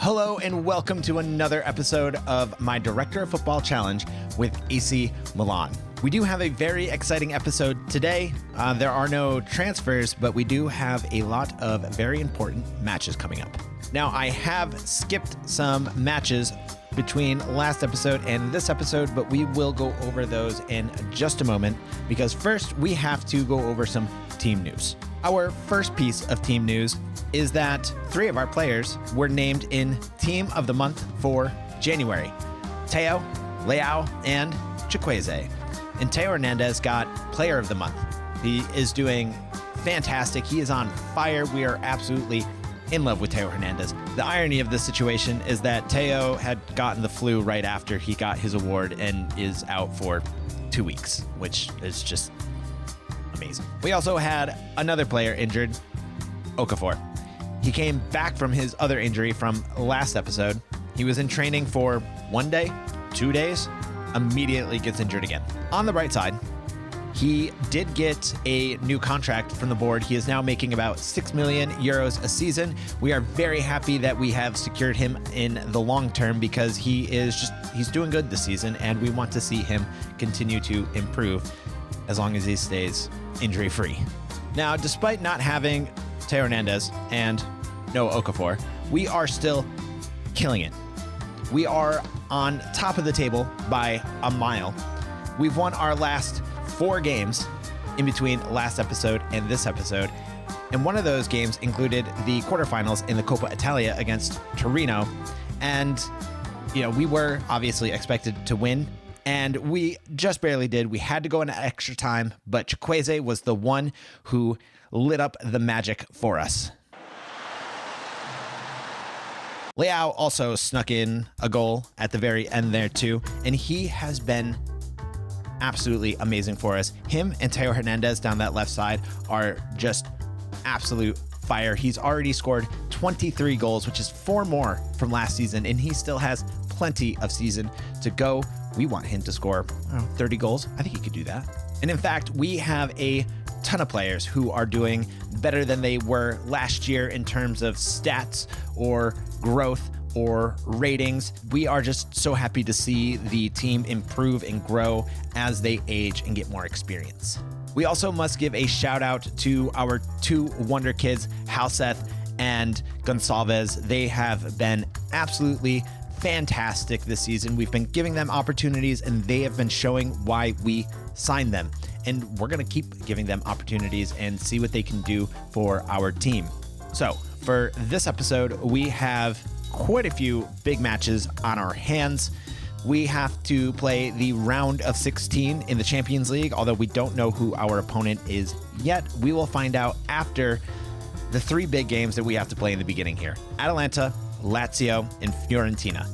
Hello and welcome to another episode of my Director of Football Challenge with AC Milan. We do have a very exciting episode today. There are no transfers, but we do have a lot of very important matches coming up. Now, I have skipped some matches between last episode and this episode, but we will go over those in just a moment because first we have to go over some team news. Our first piece of team news is that 3 of our players were named in Team of the Month for January. Teo, Leao, and Chukwueze. And Teo Hernandez got Player of the Month. He is doing fantastic. He is on fire. We are absolutely in love with Teo Hernandez. The irony of this situation is that Teo had gotten the flu right after he got his award and is out for 2 weeks, which is just amazing. We also had another player injured, Okafor. He came back from his other injury from last episode. He was in training for 1 day, 2 days, immediately gets injured again. On the bright side, he did get a new contract from the board. He is now making about 6 million euros a season. We are very happy that we have secured him in the long term because he's doing good this season and we want to see him continue to improve as long as he stays injury free. Now, despite not having Teo Hernandez and no Okafor, we are still killing it. We are on top of the table by a mile. We've won our last 4 games in between last episode and this episode. And one of those games included the quarterfinals in the Coppa Italia against Torino. And, we were obviously expected to win. And we just barely did. We had to go into extra time, but Chukwueze was the one who lit up the magic for us. Leao also snuck in a goal at the very end there too, and he has been absolutely amazing for us. Him and Teo Hernandez down that left side are just absolute fire. He's already scored 23 goals, which is 4 more from last season, and he still has plenty of season to go. We want him to score 30 goals. I think he could do that. And in fact, we have a ton of players who are doing better than they were last year in terms of stats or growth or ratings. We are just so happy to see the team improve and grow as they age and get more experience. We also must give a shout out to our 2 wonder kids, Halseth and Gonçalves. They have been absolutely fantastic this season. We've been giving them opportunities and they have been showing why we signed them. And we're going to keep giving them opportunities and see what they can do for our team. So for this episode, we have quite a few big matches on our hands. We have to play the round of 16 in the Champions League, although we don't know who our opponent is yet. We will find out after the 3 big games that we have to play in the beginning here: Atalanta, Lazio, and Fiorentina.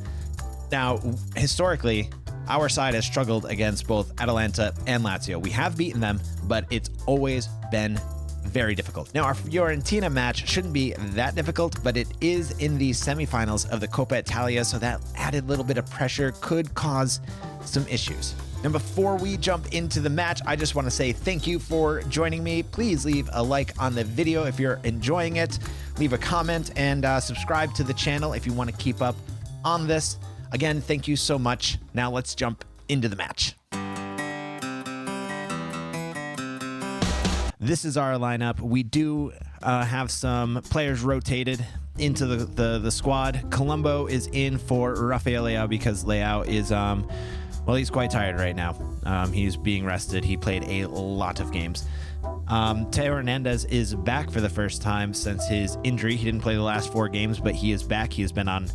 Now, historically, our side has struggled against both Atalanta and Lazio. We have beaten them, but it's always been very difficult. Now, our Fiorentina match shouldn't be that difficult, but it is in the semifinals of the Coppa Italia, so that added little bit of pressure could cause some issues. And before we jump into the match, I just want to say thank you for joining me. Please leave a like on the video if you're enjoying it. Leave a comment and subscribe to the channel if you want to keep up on this. Again, thank you so much. Now let's jump into the match. This is our lineup. We do have some players rotated into the squad. Colombo is in for Rafael Leao because Leao is, he's quite tired right now. He's being rested. He played a lot of games. Teo Hernandez is back for the first time since his injury. He didn't play the last 4 games, but he is back. He has been on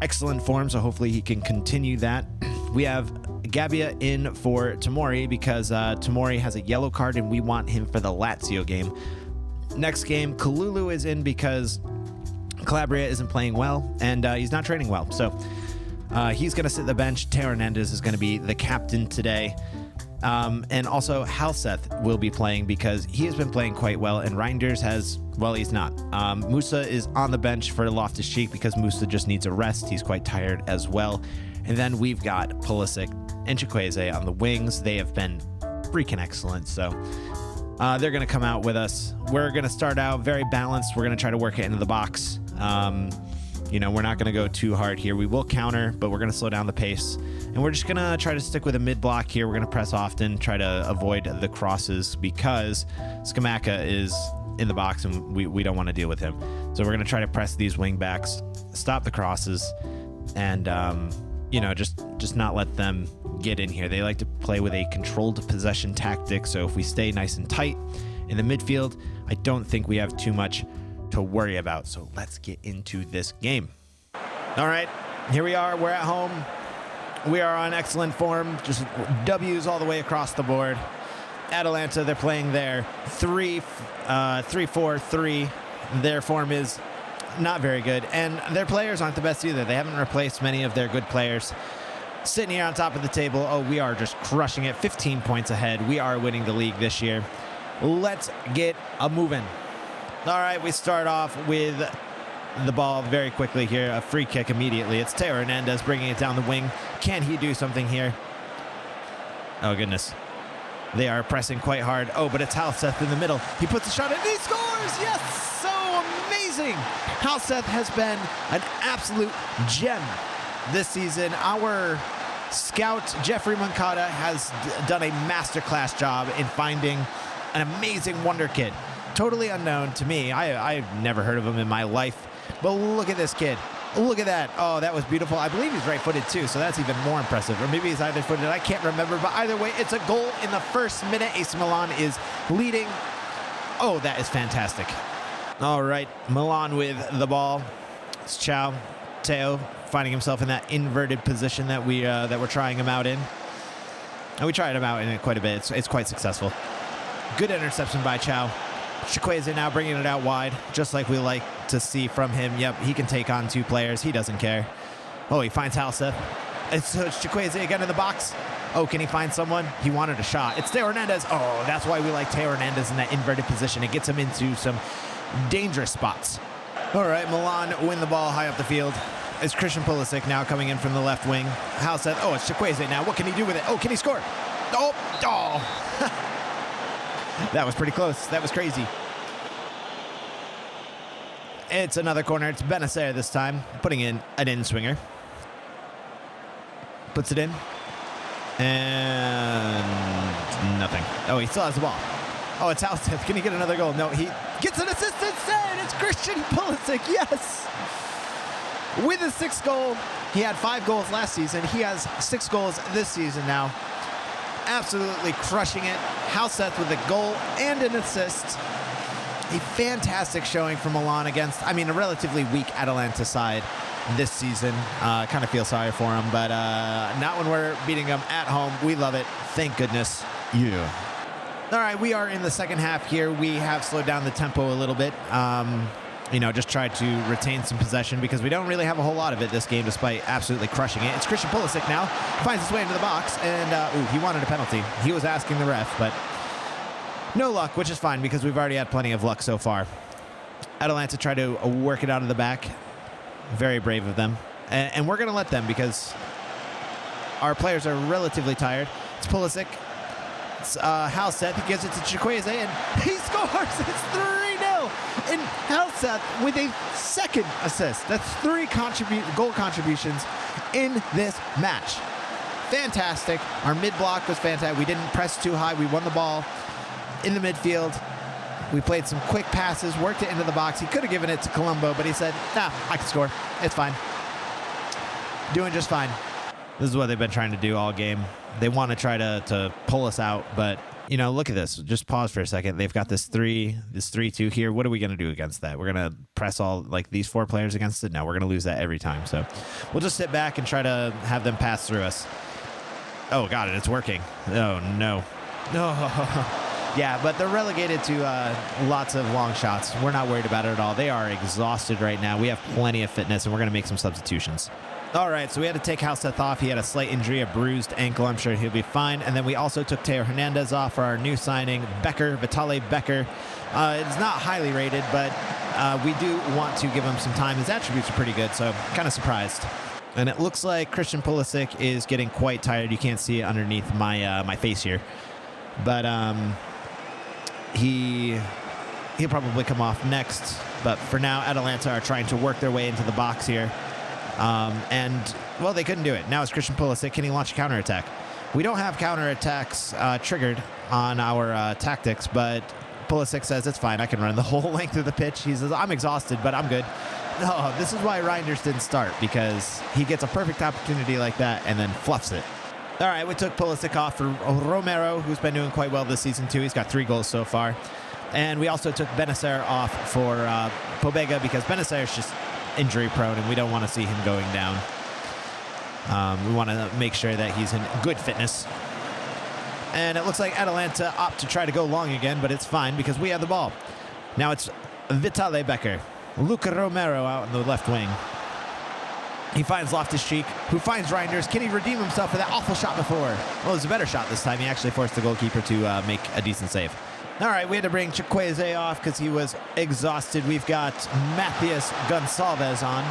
excellent form, so hopefully he can continue that. We have Gabbia in for Tomori because Tomori has a yellow card and we want him for the Lazio game. Next game, Kalulu is in because Calabria isn't playing well and he's not training well. So he's going to sit the bench. Teo Hernandez is going to be the captain today. And also Halseth will be playing because he has been playing quite well and Reinders he's not. Musa is on the bench for Loftus-Cheek because Musa just needs a rest. He's quite tired as well. And then we've got Pulisic and Chukwueze on the wings. They have been freaking excellent. So they're going to come out with us. We're going to start out very balanced. We're going to try to work it into the box. You know, we're not going to go too hard here. We will counter, but we're going to slow down the pace. And we're just going to try to stick with a mid block here. We're going to press often, try to avoid the crosses because Skamaka is in the box and we don't want to deal with him. So we're going to try to press these wing backs, stop the crosses, and, you know, just not let them get in here. They like to play with a controlled possession tactic. So if we stay nice and tight in the midfield, I don't think we have too much to worry about. So let's get into this game. All right, here we are. We're at home. We are on excellent form. Just W's all the way across the board. Atalanta, they're playing their 3-4-3. Their form is not very good, and their players aren't the best either. They haven't replaced many of their good players. Sitting here on top of the table, oh, we are just crushing it. 15 points ahead. We are winning the league this year. Let's get a moving. All right, we start off with the ball very quickly here. A free kick immediately. It's Teo Hernandez bringing it down the wing. Can he do something here? Oh, goodness. They are pressing quite hard. Oh, but it's Halseth in the middle. He puts a shot in and he scores! Yes! So amazing! Halseth has been an absolute gem this season. Our scout, Jeffrey Moncada, has done a masterclass job in finding an amazing wonder kid. Totally unknown to me. I've never heard of him in my life. But look at this kid. Look at that. Oh, that was beautiful. I believe he's right-footed too, so that's even more impressive. Or maybe he's either-footed. I can't remember. But either way, it's a goal in the first minute. AC Milan is leading. Oh, that is fantastic. All right, Milan with the ball. It's Teo finding himself in that inverted position that we're trying him out in. And we tried him out in it quite a bit. It's quite successful. Good interception by Chow. Chikwueze now bringing it out wide, just like we like to see from him. Yep, he can take on two players. He doesn't care. Oh, he finds Halseth. It's Chikwueze again in the box. Oh, can he find someone? He wanted a shot. It's Teo Hernandez. Oh, that's why we like Teo Hernandez in that inverted position. It gets him into some dangerous spots. All right, Milan win the ball high up the field. It's Christian Pulisic now coming in from the left wing. Halseth. Oh, it's Chikwueze now. What can he do with it? Oh, can he score? Oh. That was pretty close. That was crazy. It's another corner. It's Benacer this time, putting in an in-swinger. Puts it in. And nothing. Oh, he still has the ball. Oh, it's Halseth. Can he get another goal? No, he gets an assist instead. It's Christian Pulisic. Yes. With his 6th goal. He had 5 goals last season. He has 6 goals this season now. Absolutely crushing it. Halseth with a goal and an assist. A fantastic showing from Milan against, a relatively weak Atalanta side this season. Kind of feel sorry for him, but not when we're beating them at home. We love it. Thank goodness. Yeah. All right, we are in the second half here. We have slowed down the tempo a little bit. Just tried to retain some possession because we don't really have a whole lot of it this game despite absolutely crushing it. It's Christian Pulisic now. Finds his way into the box, and he wanted a penalty. He was asking the ref, but no luck, which is fine because we've already had plenty of luck so far. Atalanta tried to work it out of the back. Very brave of them. And we're going to let them because our players are relatively tired. It's Pulisic. It's Halseth. He gives it to Chikwueze, and he scores. It's 3-0. And Halseth with a 2nd assist. That's 3 goal contributions in this match. Fantastic. Our mid-block was fantastic. We didn't press too high. We won the ball in the midfield. We played some quick passes, worked it into the box. He could have given it to Colombo, but he said, nah, I can score. It's fine. Doing just fine. This is what they've been trying to do all game. They want to try to pull us out, but, look at this. Just pause for a second. They've got this 3-2 here. What are we going to do against that? We're going to press all, these 4 players against it? No, we're going to lose that every time. So we'll just sit back and try to have them pass through us. Oh, got it. It's working. Oh, no. No. Yeah, but they're relegated to lots of long shots. We're not worried about it at all. They are exhausted right now. We have plenty of fitness, and we're going to make some substitutions. All right, so we had to take Halseth off. He had a slight injury, a bruised ankle. I'm sure he'll be fine. And then we also took Teo Hernandez off for our new signing, Vitali Becker. It's not highly rated, but we do want to give him some time. His attributes are pretty good, so kind of surprised. And it looks like Christian Pulisic is getting quite tired. You can't see it underneath my face here. But he'll probably come off next. But for now, Atalanta are trying to work their way into the box here. And, well, they couldn't do it. Now it's Christian Pulisic. Can he launch a counterattack? We don't have counterattacks triggered on our tactics, but Pulisic says it's fine. I can run the whole length of the pitch. He says, I'm exhausted, but I'm good. No, this is why Reinders didn't start, because he gets a perfect opportunity like that and then fluffs it. All right, we took Pulisic off for Romero, who's been doing quite well this season too. He's got 3 goals so far. And we also took Benacer off for Pobega, because Benacer is just injury prone and we don't want to see him going down. We want to make sure that he's in good fitness. And it looks like Atalanta opt to try to go long again, but it's fine because we have the ball. Now it's Vitale Becker. Luca Romero out on the left wing. He finds Loftus-Cheek, who finds Reinders. Can he redeem himself for that awful shot before? Well, it was a better shot this time. He actually forced the goalkeeper to make a decent save. All right, we had to bring Chikwueze off because he was exhausted. We've got Matthias Gonçalves on,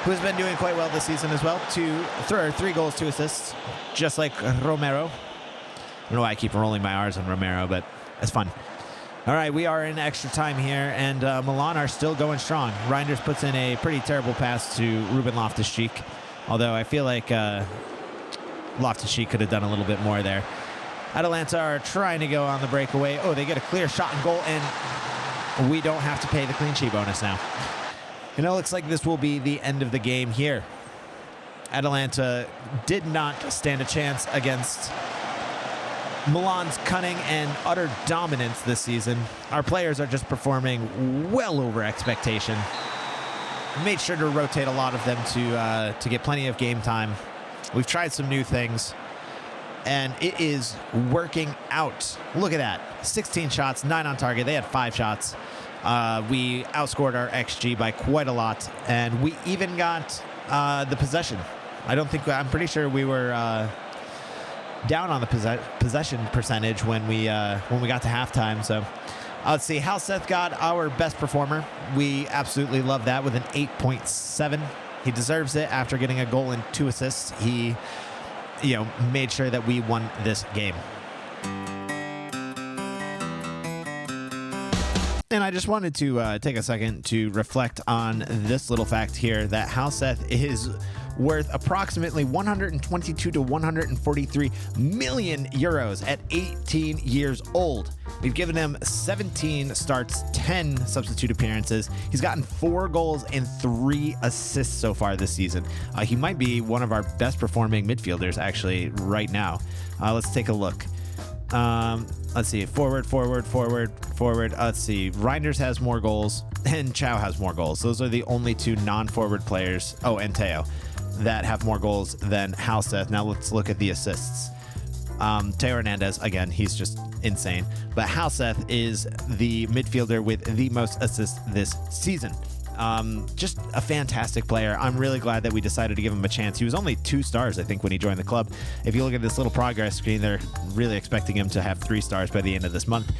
who has been doing quite well this season as well. 3 goals, 2 assists, just like Romero. I don't know why I keep rolling my R's on Romero, but it's fun. All right, we are in extra time here, and Milan are still going strong. Reinders puts in a pretty terrible pass to Ruben Loftus-Cheek, although I feel like Loftus-Cheek could have done a little bit more there. Atalanta are trying to go on the breakaway. Oh, they get a clear shot and goal, and we don't have to pay the clean sheet bonus now. And it looks like this will be the end of the game here. Atalanta did not stand a chance against Milan's cunning and utter dominance this season. Our players are just performing well over expectation. Made sure to rotate a lot of them to get plenty of game time. We've tried some new things, and it is working out. Look at that. 16 shots, 9 on target. They had 5 shots. We outscored our XG by quite a lot, and we even got the possession. I'm pretty sure we were down on the possession percentage when we got to halftime. So let's see. Halseth got our best performer. We absolutely love that with an 8.7. He deserves it after getting a goal and 2 assists. He, made sure that we won this game. And I just wanted to take a second to reflect on this little fact here, that Halseth is worth approximately 122 to 143 million euros at 18 years old. We've given him 17 starts, 10 substitute appearances. He's gotten 4 goals and 3 assists so far this season. He might be one of our best performing midfielders actually right now. Let's take a look. Let's see. Forward. Let's see. Reinders has more goals and Chow has more goals. Those are the only 2 non-forward players. Oh, and Teo, that have more goals than Halseth. Now let's look at the assists. Teo Hernandez, again, he's just insane. But Halseth is the midfielder with the most assists this season. Just a fantastic player. I'm really glad that we decided to give him a chance. He was only 2 stars, I think, when he joined the club. If you look at this little progress screen, they're really expecting him to have 3 stars by the end of this month,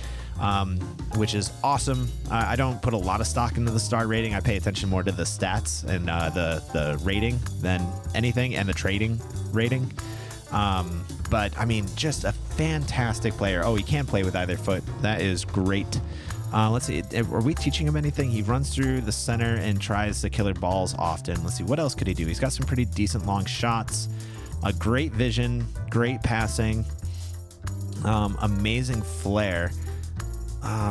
which is awesome. I don't put a lot of stock into the star rating. I pay attention more to the stats and the rating than anything, and the trading rating. But, I mean, just a fantastic player. Oh, he can't play with either foot. That is great. Let's see. Are we teaching him anything? He runs through the center and tries the killer balls often. Let's see. What else could he do? He's got some pretty decent long shots. A great vision. Great passing. Amazing flair.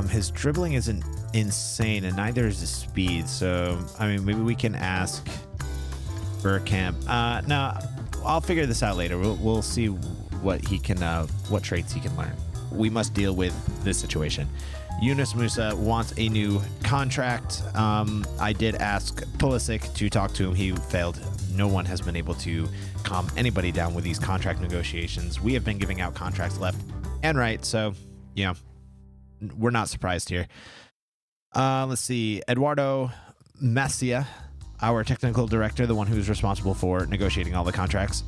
His dribbling isn't insane, and neither is his speed. So, I mean, maybe we can ask Burkamp. No, I'll figure this out later. We'll see what he can, what traits he can learn. We must deal with this situation. Yunus Musa wants a new contract. I did ask Pulisic to talk to him. He failed. No one has been able to calm anybody down with these contract negotiations. We have been giving out contracts left and right, so, we're not surprised here. Let's see. Eduardo Macia, our technical director, the one who's responsible for negotiating all the contracts,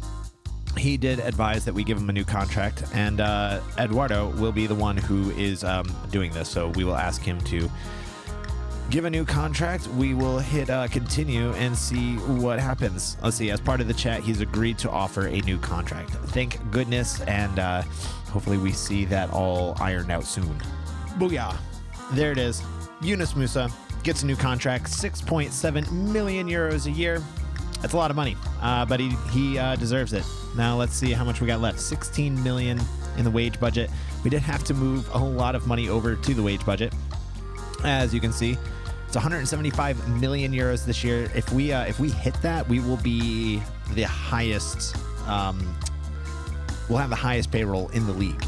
he did advise that we give him a new contract, and Eduardo will be the one who is doing this. So we will ask him to give a new contract. We will hit continue and see what happens. Let's see. As part of the chat, he's agreed to offer a new contract. Thank goodness, and hopefully we see that all ironed out soon. Booyah. There it is. Yunus Musa gets a new contract, 6.7 million euros a year. That's a lot of money, but he deserves it. Now let's see how much we got left. 16 million in the wage budget. We did have to move a whole lot of money over to the wage budget. As you can see, it's 175 million euros this year. If we hit that, we will be the highest. We'll have the highest payroll in the league.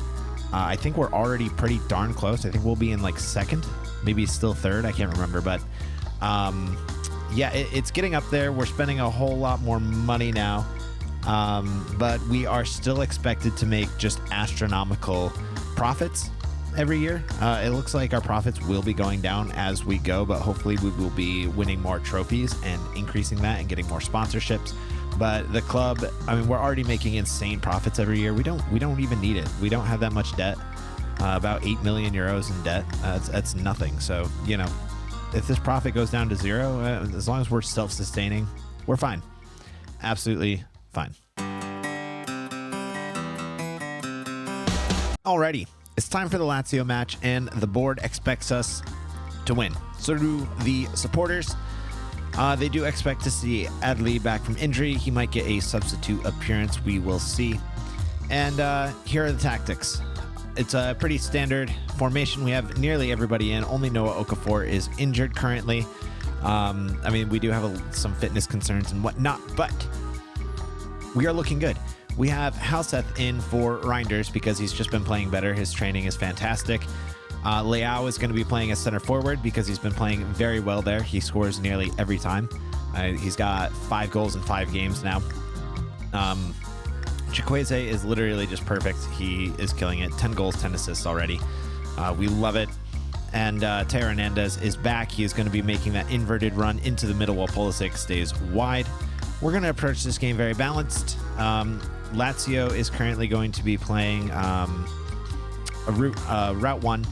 I think we're already pretty darn close. I think we'll be in like second, maybe still third. I can't remember, but yeah, it's getting up there. We're spending a whole lot more money now, but we are still expected to make just astronomical profits every year. It looks like our profits will be going down as we go, but hopefully we will be winning more trophies and increasing that and getting more sponsorships. But the club, I mean, we're already making insane profits every year. We don't even need it. We don't have that much debt. About 8 million euros in debt. That's nothing. So, you know, if this profit goes down to zero, as long as we're self-sustaining, we're fine. Absolutely fine. Alrighty, it's time for the Lazio match, and the board expects us to win. So do the supporters. They do expect to see Adli back from injury. He might get a substitute appearance. We will see. And here are the tactics. It's a pretty standard formation. We have nearly everybody in. Only Noah Okafor is injured currently. I mean, we do have some fitness concerns and whatnot, but we are looking good. We have Halseth in for Reinders because he's just been playing better. His training is fantastic. Leao is going to be playing as center forward because he's been playing very well there. He scores nearly every time. He's got 5 goals in 5 games now. Chukwueze is literally just perfect. He is killing it. 10 goals, 10 assists already. We love it. And Teo Hernandez is back. He is going to be making that inverted run into the middle while Pulisic stays wide. We're going to approach this game very balanced. Lazio is currently going to be playing route 1.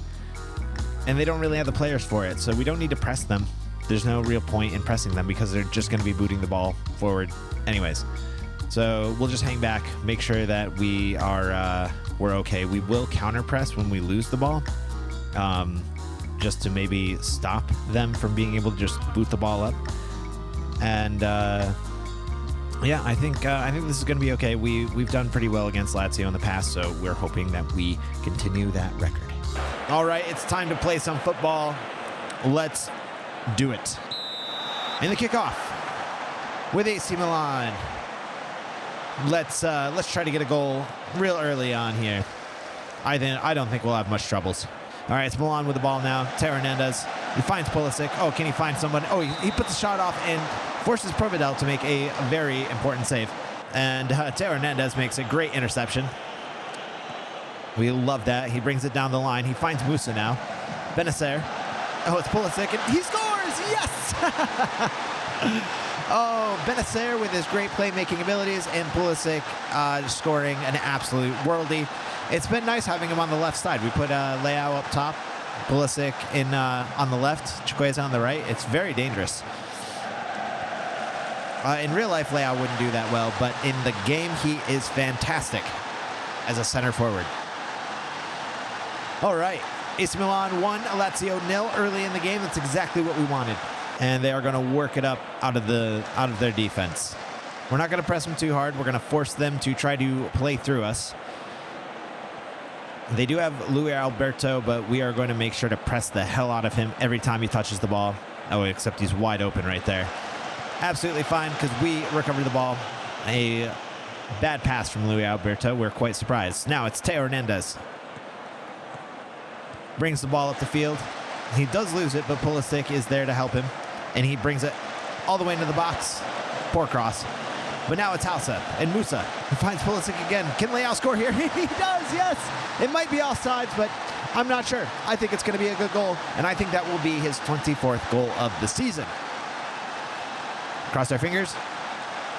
And they don't really have the players for it, so we don't need to press them. There's no real point in pressing them because they're just going to be booting the ball forward anyways. So we'll just hang back, make sure that we're okay. We will counter press when we lose the ball, just to maybe stop them from being able to just boot the ball up. And yeah, I think this is going to be okay. We've done pretty well against Lazio in the past, so we're hoping that we continue that record. All right, it's time to play some football. Let's do it. In the kickoff with AC Milan. Let's try to get a goal real early on here. I don't think we'll have much troubles. All right, it's Milan with the ball now. Teo Hernandez. He finds Pulisic. Oh, can he find someone? Oh, he puts the shot off and forces Provedel to make a very important save. And Teo Hernandez makes a great interception. We love that. He brings it down the line. He finds Musa now. Benacer. Oh, it's Pulisic, and he scores! Yes! Oh, Benacer with his great playmaking abilities, and Pulisic scoring an absolute worldie. It's been nice having him on the left side. We put Leao up top, Pulisic on the left, Chukwueze on the right. It's very dangerous. In real life, Leao wouldn't do that well, but in the game, he is fantastic as a center forward. All right, AC Milan 1, Lazio 0 early in the game. That's exactly what we wanted. And they are going to work it up out of their defense. We're not going to press them too hard. We're going to force them to try to play through us. They do have Luis Alberto, but we are going to make sure to press the hell out of him every time he touches the ball. Oh, except he's wide open right there. Absolutely fine because we recovered the ball. A bad pass from Luis Alberto. We're quite surprised. Now it's Teo Hernandez. Brings the ball up the field. He does lose it, but Pulisic is there to help him. And he brings it all the way into the box. Poor cross. But now it's Halseth and Musa. He finds Pulisic again. Can Leao score here? He does, yes. It might be offsides, but I'm not sure. I think it's going to be a good goal, and I think that will be his 24th goal of the season. Cross our fingers.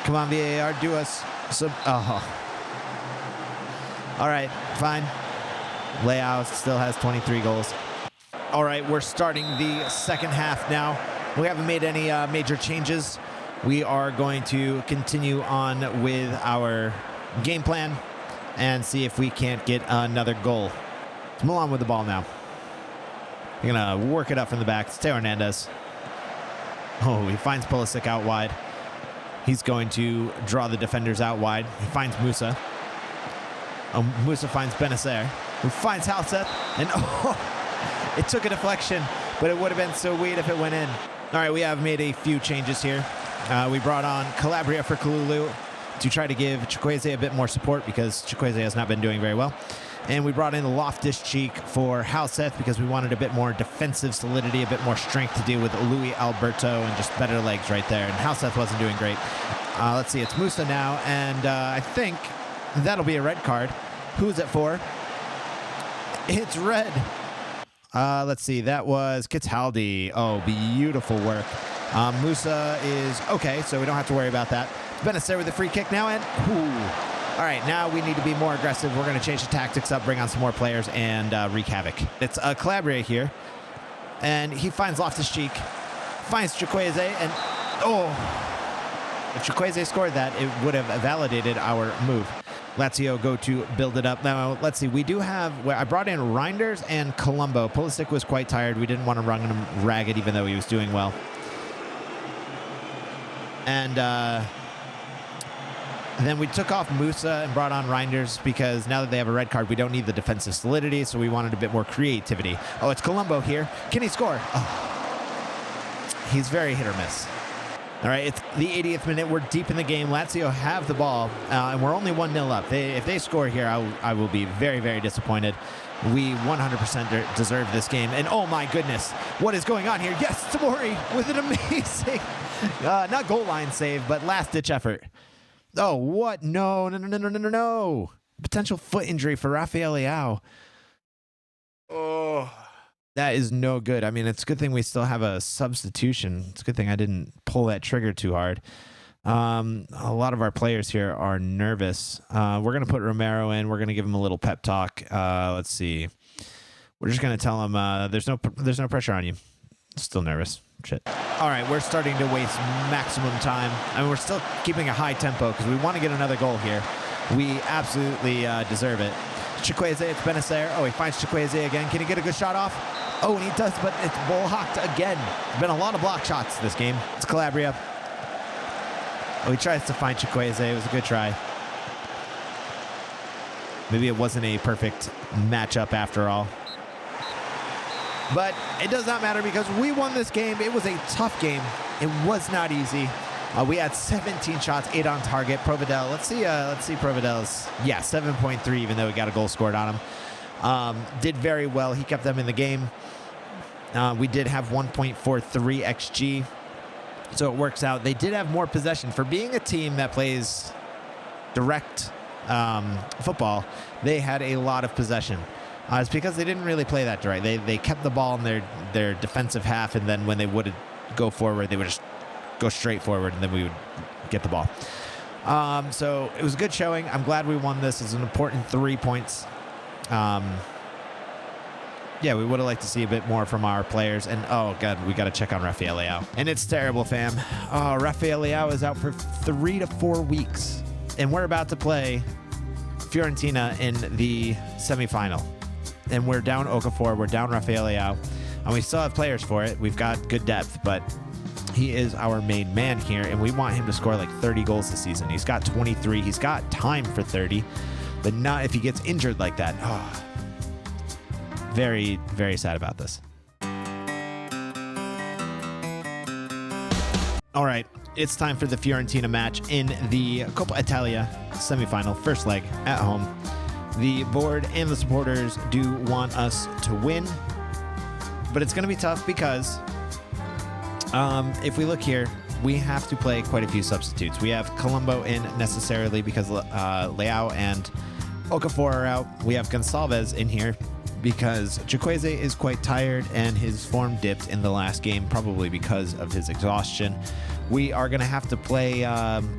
Come on, VAR, do us some... Oh. All right, fine. Leao still has 23 goals. All right, we're starting the second half now. We haven't made any major changes. We are going to continue on with our game plan and see if we can't get another goal. It's Milan with the ball now. They're going to work it up from the back. It's Teo Hernandez. Oh, he finds Pulisic out wide. He's going to draw the defenders out wide. He finds Musa. Musa finds Benacer, who finds Halseth, and oh, it took a deflection, but it would have been so weird if it went in. All right, we have made a few changes here. We brought on Calabria for Kalulu to try to give Chukwueze a bit more support because Chukwueze has not been doing very well. And we brought in Loftus-Cheek for Halseth because we wanted a bit more defensive solidity, a bit more strength to deal with Louis Alberto and just better legs right there. And Halseth wasn't doing great. Let's see, it's Musa now, and I think that'll be a red card. Who's it for? It's red. Let's see, that was Cataldi. Oh, beautiful work. Musa is okay, so we don't have to worry about that. Benacer with a free kick now, and ooh. All right, now we need to be more aggressive. We're going to change the tactics up, bring on some more players, and wreak havoc. It's Calabria here, and he finds Loftus-Cheek, finds Chukwueze, and oh, if Chukwueze scored that, it would have validated our move. Lazio go to build it up. Now, let's see. We do have... I brought in Reinders and Colombo. Pulisic was quite tired. We didn't want to run him ragged, even though he was doing well. And then we took off Musa and brought on Reinders because now that they have a red card, we don't need the defensive solidity, so we wanted a bit more creativity. Oh, it's Colombo here. Can he score? Oh. He's very hit or miss. All right, it's the 80th minute. We're deep in the game. Lazio have the ball, and we're only 1-0 up. If they score here, I will be very, very disappointed. We 100% deserve this game. And oh my goodness, what is going on here? Yes, Tamori with an amazing, not goal line save, but last-ditch effort. Oh, what? No. Potential foot injury for Rafael Leao. Oh. That is no good. I mean, it's a good thing we still have a substitution. It's a good thing I didn't pull that trigger too hard. A lot of our players here are nervous. We're going to put Romero in. We're going to give him a little pep talk. Let's see. We're just going to tell him there's no pressure on you. Still nervous. Shit. All right, we're starting to waste maximum time. I mean, we're still keeping a high tempo because we want to get another goal here. We absolutely deserve it. Chukwueze, it's Benacer. Oh, he finds Chukwueze again. Can he get a good shot off? Oh, and he does, but it's blocked again. There's been a lot of block shots this game. It's Calabria. Oh, he tries to find Chukwueze. It was a good try. Maybe it wasn't a perfect matchup after all. But it does not matter because we won this game. It was a tough game. It was not easy. We had 17 shots, 8 on target. Providel, let's see Providel's, 7.3, even though he got a goal scored on him. Did very well. He kept them in the game. We did have 1.43 XG, so it works out. They did have more possession. For being a team that plays direct football, they had a lot of possession. It's because they didn't really play that direct. They kept the ball in their defensive half, and then when they would go forward, they would just go straight forward, and then we would get the ball. So it was a good showing. I'm glad we won this. It's an important 3 points. Yeah, we would have liked to see a bit more from our players. And, oh, God, we got to check on Rafael Leao. And it's terrible, fam. Oh, Rafael Leao is out for 3 to 4 weeks. And we're about to play Fiorentina in the semifinal. And we're down Okafor. We're down Rafael Leao. And we still have players for it. We've got good depth, but he is our main man here, and we want him to score like 30 goals this season. He's got 23. He's got time for 30, but not if he gets injured like that. Oh, very, very sad about this. All right, it's time for the Fiorentina match in the Coppa Italia semifinal, first leg at home. The board and the supporters do want us to win, but it's going to be tough because if we look here, we have to play quite a few substitutes. We have Colombo in necessarily because Leao and Okafor are out. We have Gonçalves in here because Chukwueze is quite tired and his form dipped in the last game, probably because of his exhaustion. We are going to have to play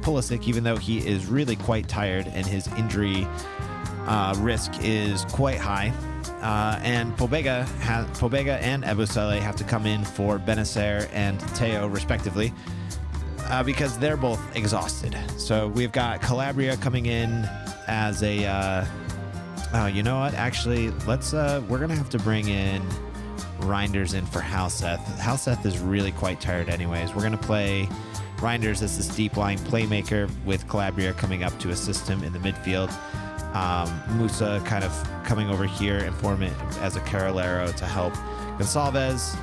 Pulisic, even though he is really quite tired and his injury risk is quite high. And Pobega and Ebusele have to come in for Benacer and Teo, respectively, because they're both exhausted. So we've got Calabria coming in as a... oh, you know what? Actually, let's... we're going to have to bring in Reinders in for Halseth. Halseth is really quite tired anyways. We're going to play Reinders as this deep line playmaker with Calabria coming up to assist him in the midfield. Musa kind of coming over here and forming as a Carolero to help Gonçalves.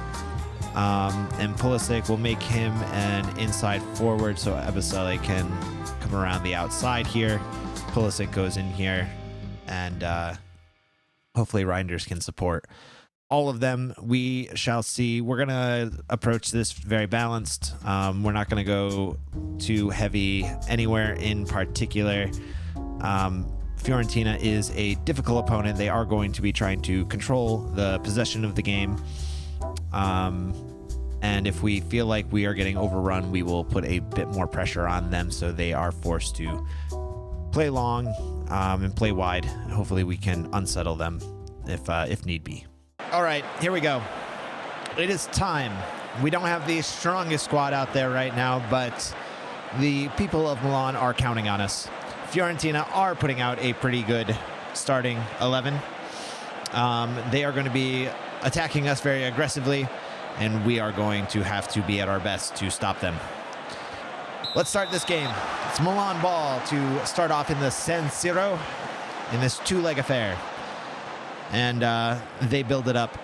And Pulisic will make him an inside forward so Ebisele can come around the outside here. Pulisic goes in here, and hopefully Reinders can support all of them. We shall see. We're going to approach this very balanced. We're not going to go too heavy anywhere in particular. Fiorentina is a difficult opponent. They are going to be trying to control the possession of the game. And if we feel like we are getting overrun, we will put a bit more pressure on them so they are forced to play long and play wide. Hopefully we can unsettle them if need be. All right, here we go. It is time. We don't have the strongest squad out there right now, but the people of Milan are counting on us. Fiorentina are putting out a pretty good starting 11. They are going to be attacking us very aggressively, and we are going to have to be at our best to stop them. Let's start this game. It's Milan ball to start off in the San Siro in this two-leg affair. And they build it up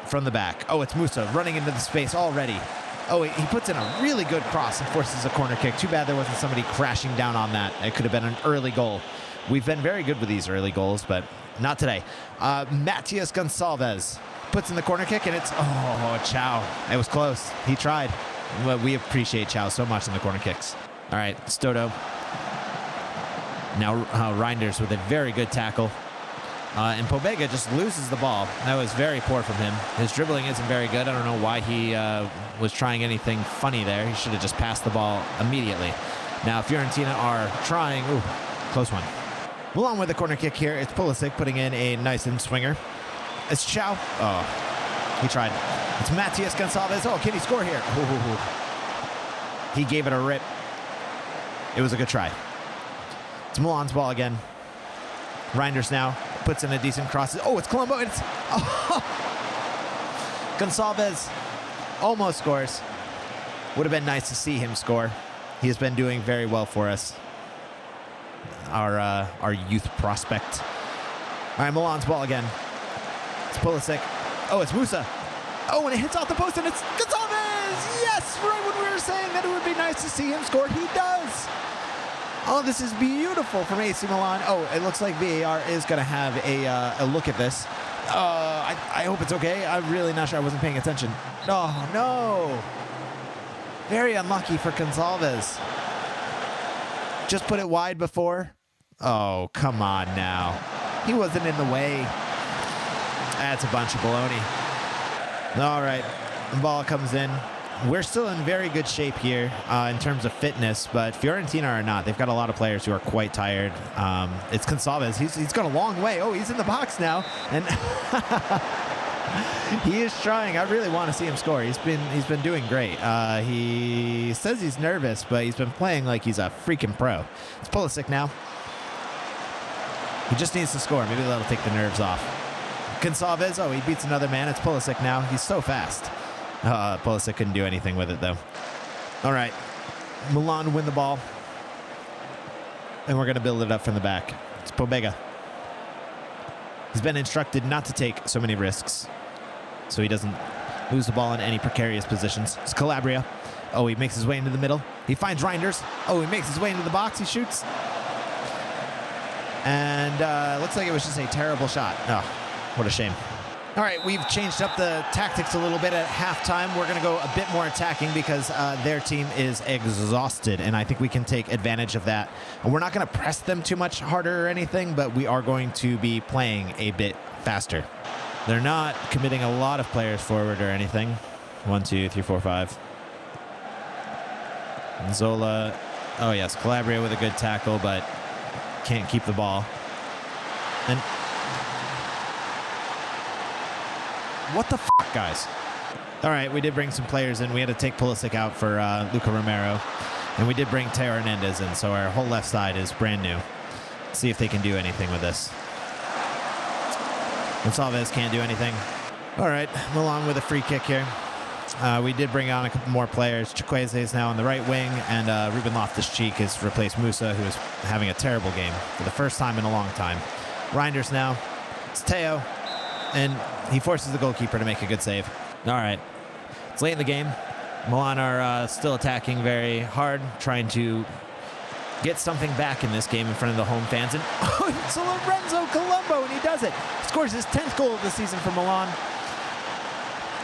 from the back. Oh, it's Musa running into the space already. Oh, he puts in a really good cross and forces a corner kick. Too bad there wasn't somebody crashing down on that. It could have been an early goal. We've been very good with these early goals, but not today. Matias Gonçalves puts in the corner kick, and it's, oh, Chow. It was close. He tried. Well, we appreciate Chow so much in the corner kicks. All right, Stodo. Now Reinders with a very good tackle. And Pobega just loses the ball. That was very poor from him. His dribbling isn't very good. I don't know why he was trying anything funny there. He should have just passed the ball immediately. Now Fiorentina are trying. Ooh, close one. Milan with the corner kick here. It's Pulisic putting in a nice in-swinger. It's Chow. Oh, he tried. It's Matias Gonçalves. Oh, can he score here? Ooh. He gave it a rip. It was a good try. It's Milan's ball again. Reinders now puts in a decent cross. Oh, it's Colombo. It's Gonçalves almost scores. Would have been nice to see him score. He has been doing very well for us. Our youth prospect. All right, Milan's ball again. It's Pulisic. Oh, it's Musa. Oh, and it hits off the post, and it's Gonçalves! Yes, right when we were saying that it would be nice to see him score, he does. Oh, this is beautiful from AC Milan. Oh, it looks like VAR is going to have a look at this. I hope it's okay. I'm really not sure. I wasn't paying attention. Oh, no. Very unlucky for Gonçalves. Just put it wide before. Oh, come on now. He wasn't in the way. That's a bunch of baloney. All right. The ball comes in. We're still in very good shape here in terms of fitness, but Fiorentina are not. They've got a lot of players who are quite tired. It's Gonçalves. He's gone a long way. Oh, he's in the box now, and he is trying. I really want to see him score. He's been doing great. He says he's nervous, but he's been playing like he's a freaking pro. It's Pulisic now. He just needs to score. Maybe that'll take the nerves off. Gonçalves. Oh, he beats another man. It's Pulisic now. He's so fast. Pulisic couldn't do anything with it, though. All right. Milan win the ball. And we're going to build it up from the back. It's Pobega. He's been instructed not to take so many risks, so he doesn't lose the ball in any precarious positions. It's Calabria. Oh, he makes his way into the middle. He finds Reinders. Oh, he makes his way into the box. He shoots. And looks like it was just a terrible shot. Oh, what a shame. All right, we've changed up the tactics a little bit at halftime. We're going to go a bit more attacking because their team is exhausted, and I think we can take advantage of that. And we're not going to press them too much harder or anything, but we are going to be playing a bit faster. They're not committing a lot of players forward or anything. 1, 2, 3, 4, 5. Zola. Oh, yes, Calabria with a good tackle, but can't keep the ball. And what the f***, guys? All right, we did bring some players in. We had to take Pulisic out for Luca Romero. And we did bring Teo Hernandez in, so our whole left side is brand new. See if they can do anything with this. Gonçalves can't do anything. All right, Milan with a free kick here. We did bring on a couple more players. Chukwueze is now on the right wing, and Ruben Loftus-Cheek has replaced Musa, who is having a terrible game for the first time in a long time. Reinders now. It's Teo, and he forces the goalkeeper to make a good save. All right, it's late in the game. Milan are still attacking very hard, trying to get something back in this game in front of the home fans. And it's Lorenzo Colombo, and he does it. Scores his 10th goal of the season for Milan,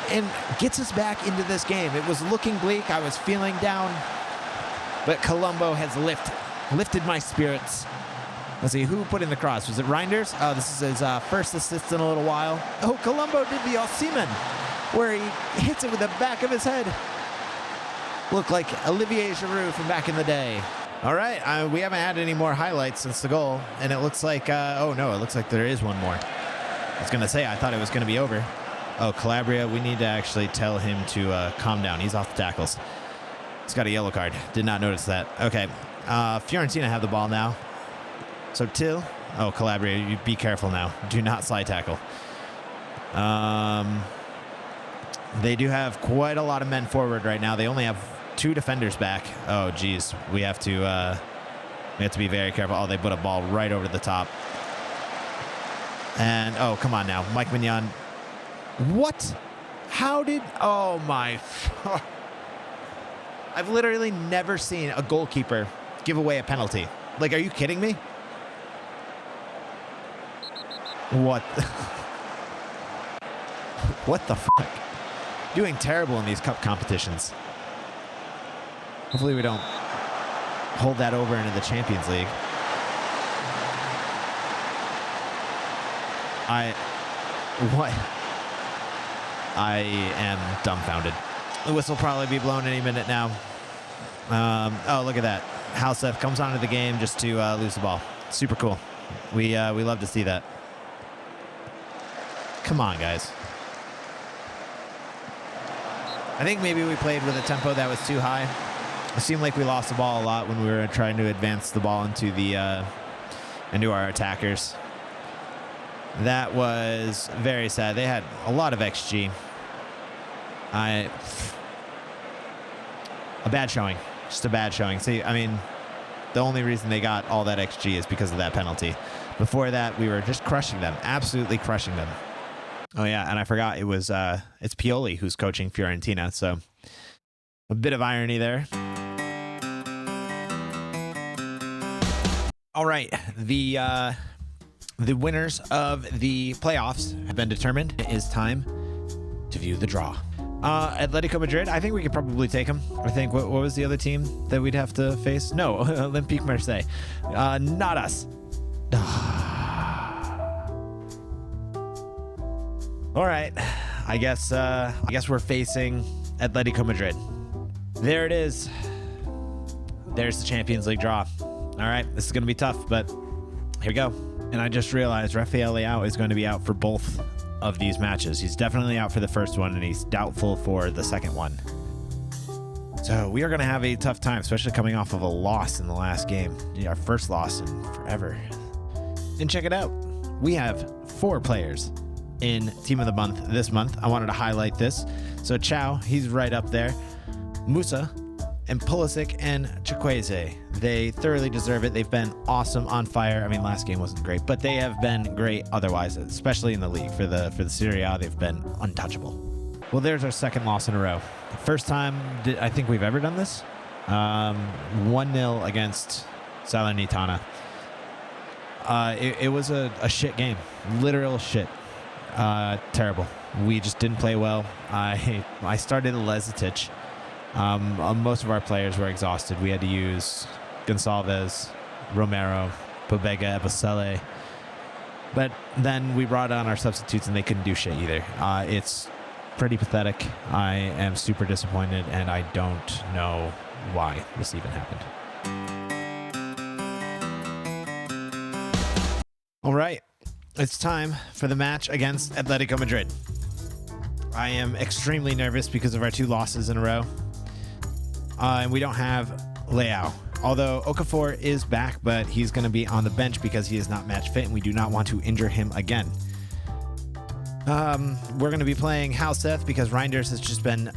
and gets us back into this game. It was looking bleak. I was feeling down, but Colombo has lifted my spirits. Let's see, who put in the cross? Was it Reinders? Oh, this is his first assist in a little while. Oh, Colombo did the Osimhen, where he hits it with the back of his head. Looked like Olivier Giroud from back in the day. All right, we haven't had any more highlights since the goal, and it looks like, oh no, it looks like there is one more. I was gonna say, I thought it was gonna be over. Oh, Calabria, we need to actually tell him to calm down. He's off the tackles. He's got a yellow card. Did not notice that. Okay, Fiorentina have the ball now. So Till, oh, Calabria, you be careful now. Do not slide tackle. They do have quite a lot of men forward right now. They only have 2 defenders back. Oh, geez, we have to be very careful. Oh, they put a ball right over the top. And oh, come on now, Mike Mignon. What? How did? Oh my! I've literally never seen a goalkeeper give away a penalty. Like, are you kidding me? What? What the fuck? Doing terrible in these cup competitions. Hopefully we don't hold that over into the Champions League. What? I am dumbfounded. The whistle will probably be blown any minute now. Oh, look at that. Halseth comes onto the game just to lose the ball. Super cool. We love to see that. Come on, guys. I think maybe we played with a tempo that was too high. It seemed like we lost the ball a lot when we were trying to advance the ball into our attackers. That was very sad. They had a lot of XG. A bad showing. Just a bad showing. See, I mean, the only reason they got all that XG is because of that penalty. Before that, we were just crushing them. Absolutely crushing them. Oh, yeah, and I forgot it was it's Pioli who's coaching Fiorentina, so a bit of irony there. All right, the winners of the playoffs have been determined. It is time to view the draw. Atletico Madrid, I think we could probably take them. I think, what was the other team that we'd have to face? No, Olympique Marseille. Not us. All right, I guess we're facing Atletico Madrid. There it is. There's the Champions League draw. All right, this is going to be tough, but here we go. And I just realized Rafael Leao is going to be out for both of these matches. He's definitely out for the first one, and he's doubtful for the second one. So we are going to have a tough time, especially coming off of a loss in the last game. Our first loss in forever. And check it out. We have 4 players in Team of the Month this month. I wanted to highlight this. So Chow, he's right up there. Musa and Pulisic and Chukwueze. They thoroughly deserve it. They've been awesome, on fire. I mean, last game wasn't great, but they have been great otherwise, especially in the league. For the Serie A, they've been untouchable. Well, there's our second loss in a row. First time I think we've ever done this. 1-0 against Salernitana. It was a shit game. Literal shit. Terrible. We just didn't play well. I started Lezitic. Most of our players were exhausted. We had to use Gonçalves, Romero, Pobega, Ebosele. But then we brought on our substitutes and they couldn't do shit either. It's pretty pathetic. I am super disappointed and I don't know why this even happened. All right. It's time for the match against Atletico Madrid. I am extremely nervous because of our 2 losses in a row. And we don't have Leao. Although Okafor is back, but he's going to be on the bench because he is not match fit, and we do not want to injure him again. We're going to be playing Halseth because Reinders has just been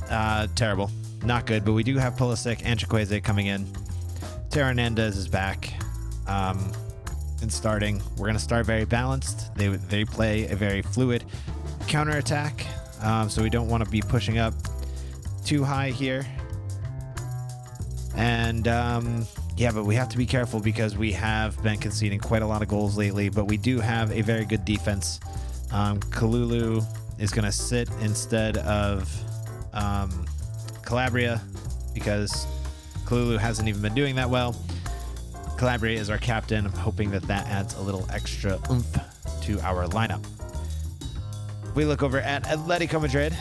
terrible. Not good, but we do have Pulisic and Chikwueze coming in. Teo Hernandez is back and starting. We're going to start very balanced. They play a very fluid counterattack, so we don't want to be pushing up too high here. And yeah, but we have to be careful because we have been conceding quite a lot of goals lately, but we do have a very good defense. Kalulu is going to sit instead of Calabria because Kalulu hasn't even been doing that well. Calabria is our captain. I'm hoping that that adds a little extra oomph to our lineup. We look over at Atletico Madrid.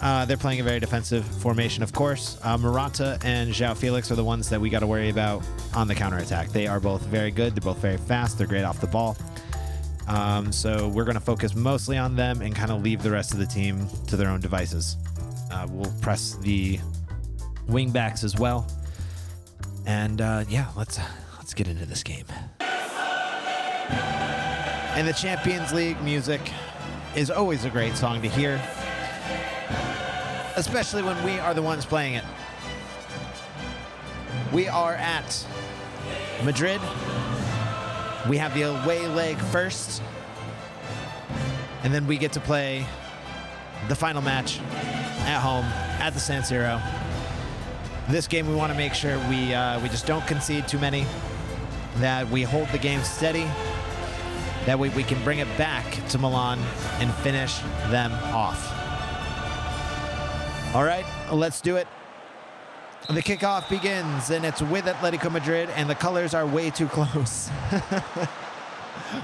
They're playing a very defensive formation, of course. Morata and João Felix are the ones that we got to worry about on the counterattack. They are both very good. They're both very fast. They're great off the ball. So we're going to focus mostly on them and kind of leave the rest of the team to their own devices. We'll press the wing backs as well. And yeah, let's get into this game. And the Champions League music is always a great song to hear, especially when we are the ones playing it. We are at Madrid. We have the away leg first, and then we get to play the final match at home at the San Siro. This game, we want to make sure we just don't concede too many, that we hold the game steady, that we can bring it back to Milan and finish them off. All right, let's do it. The kickoff begins, and it's with Atletico Madrid, and the colors are way too close.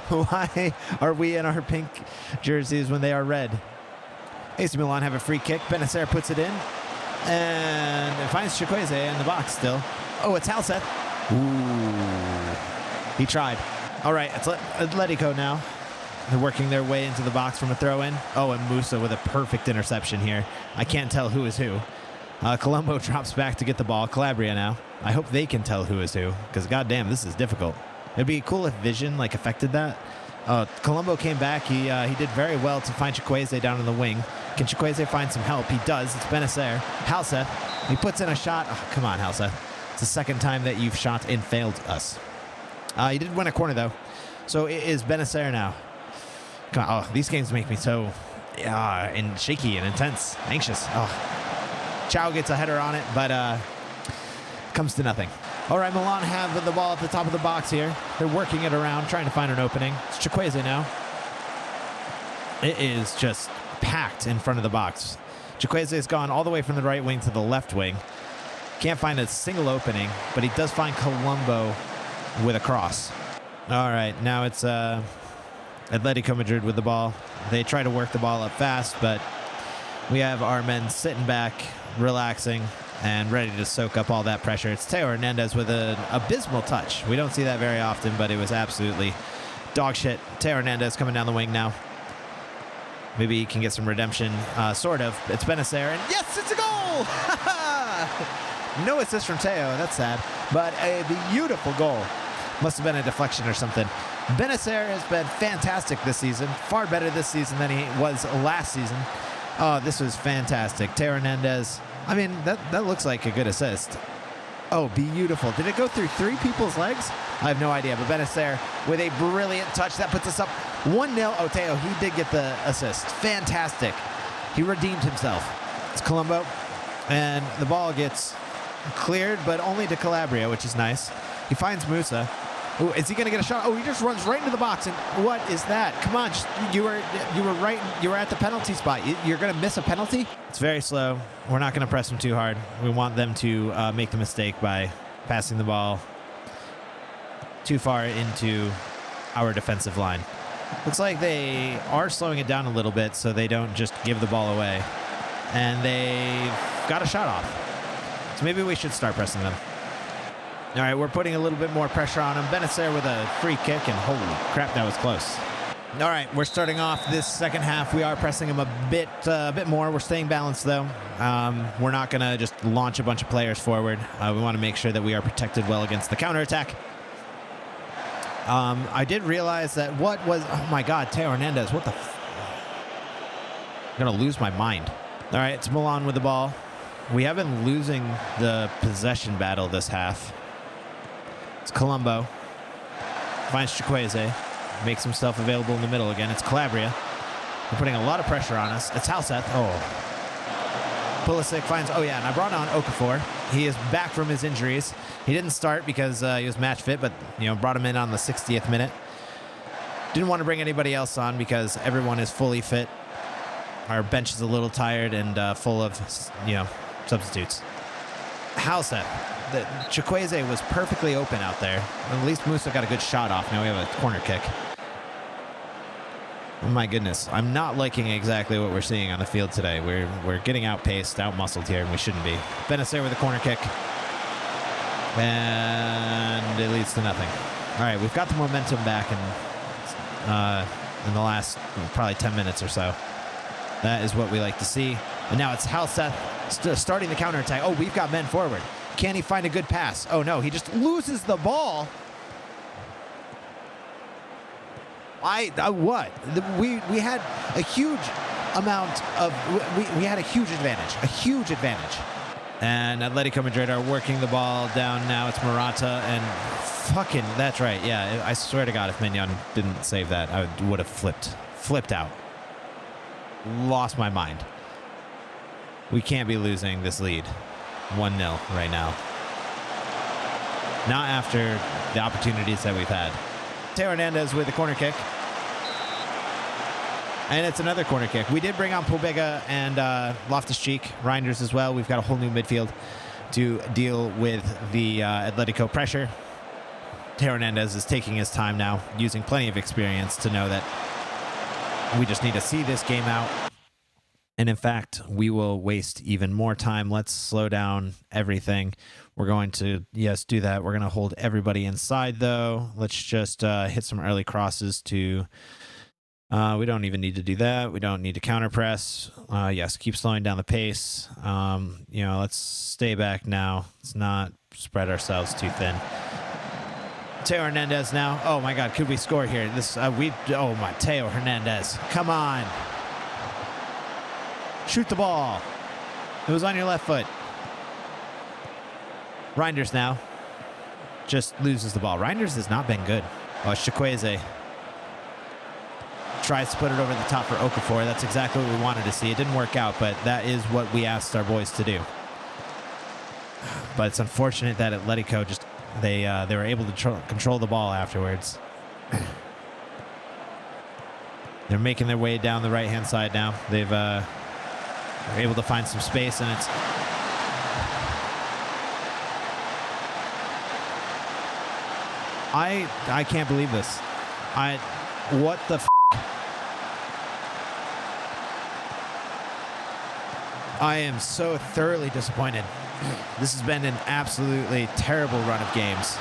Why are we in our pink jerseys when they are red? AC Milan have a free kick. Benacer puts it in, and it finds Chikwueze in the box still. Oh, it's Halseth. Ooh, he tried. All right, it's Atletico now. They're working their way into the box from a throw-in. Oh, and Musa with a perfect interception here. I can't tell who is who. Colombo drops back to get the ball. Calabria now. I hope they can tell who is who, because goddamn, this is difficult. It'd be cool if vision affected that. Colombo came back. He did very well to find Chikwueze down in the wing. Can Chikwueze find some help? He does. It's Benacer. Halseth. He puts in a shot. Oh, come on, Halseth. It's the second time that you've shot and failed us. He did win a corner, though. So it is Benacer now. Come on. Oh, these games make me so and shaky and intense, anxious. Oh. Chow gets a header on it, but comes to nothing. All right, Milan have the ball at the top of the box here. They're working it around, trying to find an opening. It's Chikwueze now. It is just packed in front of the box. Chikwueze has gone all the way from the right wing to the left wing. Can't find a single opening, but he does find Colombo with a cross. All right, now it's Atletico Madrid with the ball. They try to work the ball up fast, but we have our men sitting back, relaxing, and ready to soak up all that pressure. It's Teo Hernandez with an abysmal touch. We don't see that very often, but it was absolutely dog shit. Teo Hernandez coming down the wing now. Maybe he can get some redemption, sort of. It's Benacer, and yes, it's a goal! No assist from Teo, that's sad, but a beautiful goal. Must have been a deflection or something. Benacer has been fantastic this season, far better this season than he was last season. Oh, this was fantastic. Teo Hernandez, I mean, that looks like a good assist. Oh, beautiful. Did it go through three people's legs? I have no idea, but Benacer with a brilliant touch. That puts us up 1-0. Oh, Teo, he did get the assist. Fantastic. He redeemed himself. It's Colombo, and the ball gets cleared, but only to Calabria, which is nice. He finds Musa. Ooh, is he going to get a shot? Oh, he just runs right into the box. And what is that? Come on, you were right. You were at the penalty spot. You're going to miss a penalty? It's very slow. We're not going to press them too hard. We want them to make the mistake by passing the ball too far into our defensive line. Looks like they are slowing it down a little bit so they don't just give the ball away. And they've got a shot off. So maybe we should start pressing them. All right, we're putting a little bit more pressure on him. Benacer with a free kick, and holy crap, that was close. All right, we're starting off this second half. We are pressing him a bit more. We're staying balanced, though. We're not going to just launch a bunch of players forward. We want to make sure that we are protected well against the counterattack. I did realize that oh my God, Teo Hernandez, what the I'm going to lose my mind. All right, it's Milan with the ball. We have been losing the possession battle this half. It's Colombo. Finds Chukwueze. Makes himself available in the middle again. It's Calabria. They're putting a lot of pressure on us. It's Halseth. Oh. Pulisic finds... Oh, yeah, and I brought on Okafor. He is back from his injuries. He didn't start because he was match fit, but, brought him in on the 60th minute. Didn't want to bring anybody else on because everyone is fully fit. Our bench is a little tired and full of, substitutes. Halseth. Chukwueze was perfectly open out there. At least Musa got a good shot off. Now we have a corner kick. Oh my goodness. I'm not liking exactly what we're seeing on the field today. We're getting outpaced, outmuscled here, and we shouldn't be. Benacer with a corner kick. And it leads to nothing. All right, we've got the momentum back in the last probably 10 minutes or so. That is what we like to see. And now it's Halseth starting the counterattack. Oh, we've got men forward. Can he find a good pass? Oh, no, he just loses the ball. What? We had a huge amount of... We had a huge advantage. A huge advantage. And Atletico Madrid are working the ball down now. It's Morata and fucking... That's right. Yeah, I swear to God, if Mignon didn't save that, I would have flipped out. Lost my mind. We can't be losing this lead 1-0 right now. Not after the opportunities that we've had. Teo Hernandez with the corner kick. And it's another corner kick. We did bring on Pobega and Loftus-Cheek, Reinders as well. We've got a whole new midfield to deal with the Atletico pressure. Teo Hernandez is taking his time now, using plenty of experience to know that we just need to see this game out. And in fact, we will waste even more time. Let's slow down everything. We're going to, yes, do that. We're going to hold everybody inside, though. Let's just hit some early crosses to... we don't even need to do that. We don't need to counter press. Yes, keep slowing down the pace. Let's stay back now. Let's not spread ourselves too thin. Teo Hernandez now. Oh, my God. Could we score here? Oh, my. Teo Hernandez. Come on. Shoot the ball. It was on your left foot. Reinders now. Just loses the ball. Reinders has not been good. Oh, Chukwueze tries to put it over the top for Okafor. That's exactly what we wanted to see. It didn't work out, but that is what we asked our boys to do. But it's unfortunate that Atletico just... They were able to control the ball afterwards. They're making their way down the right-hand side now. They're able to find some space, and it's... I can't believe this. What the f***? I am so thoroughly disappointed. This has been an absolutely terrible run of games.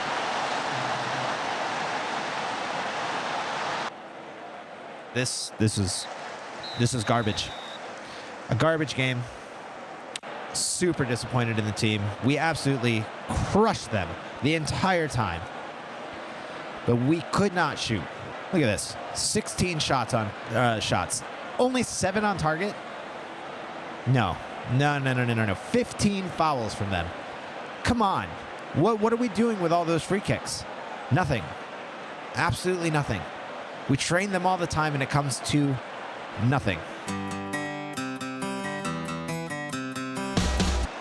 This is garbage. A garbage game. Super disappointed in the team. We absolutely crushed them the entire time. But we could not shoot. Look at this. 16 shots on shots. Only 7 on target? No. 15 fouls from them. Come on. What are we doing with all those free kicks? Nothing. Absolutely nothing. We train them all the time, and it comes to nothing.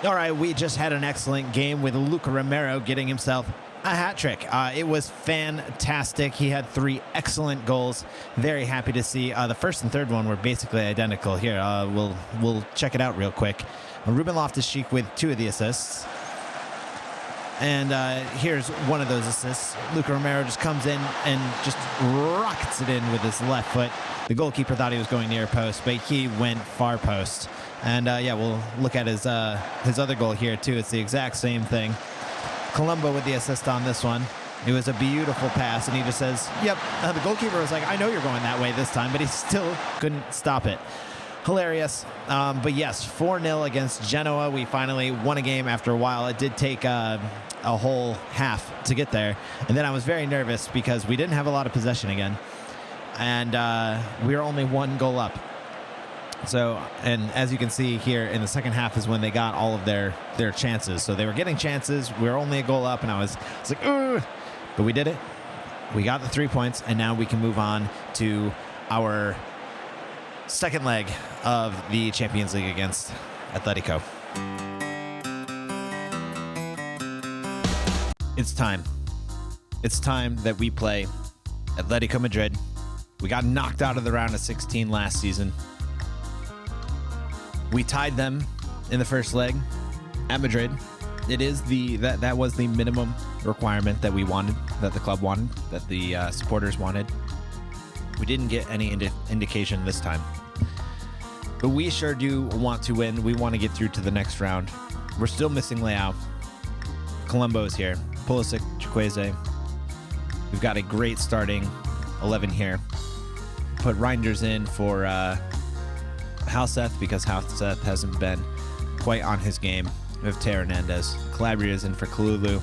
All right, we just had an excellent game with Luca Romero getting himself a hat trick. It was fantastic. He had 3 excellent goals. Very happy to see. The first and third one were basically identical. Here, we'll check it out real quick. Ruben Loftus-Cheek with 2 of the assists. And here's one of those assists. Luca Romero just comes in and just rockets it in with his left foot. The goalkeeper thought he was going near post, but he went far post. And yeah, we'll look at his other goal here too. It's the exact same thing. Colombo with the assist on this one. It was a beautiful pass, and he just says, yep. The goalkeeper was like, I know you're going that way this time, but he still couldn't stop it. Hilarious. But yes, 4-0 against Genoa. We finally won a game after a while. It did take a whole half to get there. And then I was very nervous because we didn't have a lot of possession again. And we were only 1 goal up. So, and as you can see here in the second half is when they got all of their chances. So they were getting chances. We were only a goal up, and I was like, ugh! But we did it. We got the 3 points, and now we can move on to our second leg of the Champions League against Atletico. It's time. It's time that we play Atletico Madrid. We got knocked out of the round of 16 last season. We tied them in the first leg at Madrid. It is that was the minimum requirement that we wanted, that the club wanted, that the supporters wanted. We didn't get any indication this time. But we sure do want to win. We want to get through to the next round. We're still missing Leao. Colombo is here. Pulisic, Chukwueze. We've got a great starting 11 here. Put Reinders in for Halseth because Halseth hasn't been quite on his game. We have Teo Hernandez. Calabria's in for Kalulu,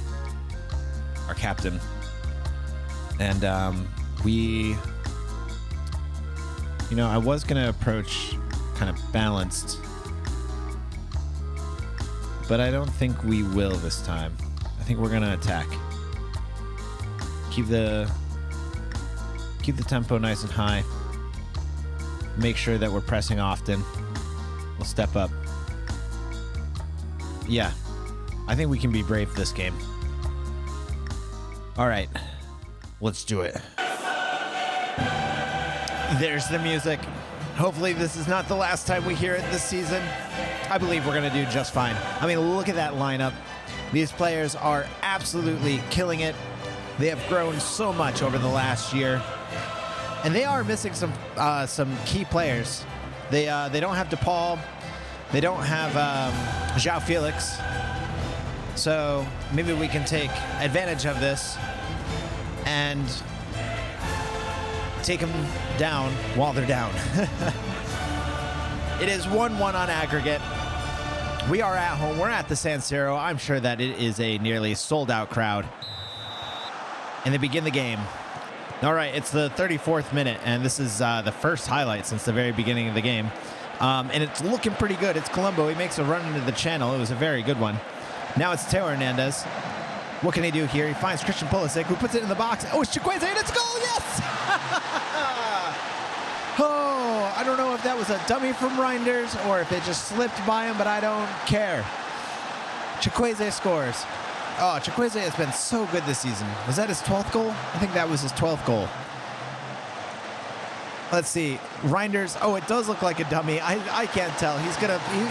our captain. And I was going to approach kind of balanced, but I don't think we will this time. I think we're going to attack. Keep the tempo nice and high. Make sure that we're pressing often. We'll step up. Yeah, I think we can be brave this game. All right, let's do it. There's the music. Hopefully this is not the last time we hear it this season. I believe we're going to do just fine. I mean, look at that lineup. These players are absolutely killing it. They have grown so much over the last year. And they are missing some key players. They don't have DePaul. They don't have João Felix. So maybe we can take advantage of this and take them down while they're down. It is 1-1 on aggregate. We are at home. We're at the San Siro. I'm sure that it is a nearly sold-out crowd. And they begin the game. All right, it's the 34th minute, and this is the first highlight since the very beginning of the game. And it's looking pretty good. It's Colombo. He makes a run into the channel. It was a very good one. Now it's Teo Hernandez. What can he do here? He finds Christian Pulisic, who puts it in the box. Oh, it's Chukwueze, and it's a goal! Yes! Oh, I don't know if that was a dummy from Reinders or if it just slipped by him, but I don't care. Chukwueze scores. Oh, Chukwueze has been so good this season. Was that his 12th goal? I think that was his 12th goal. Let's see. Reinders. Oh, it does look like a dummy. I can't tell.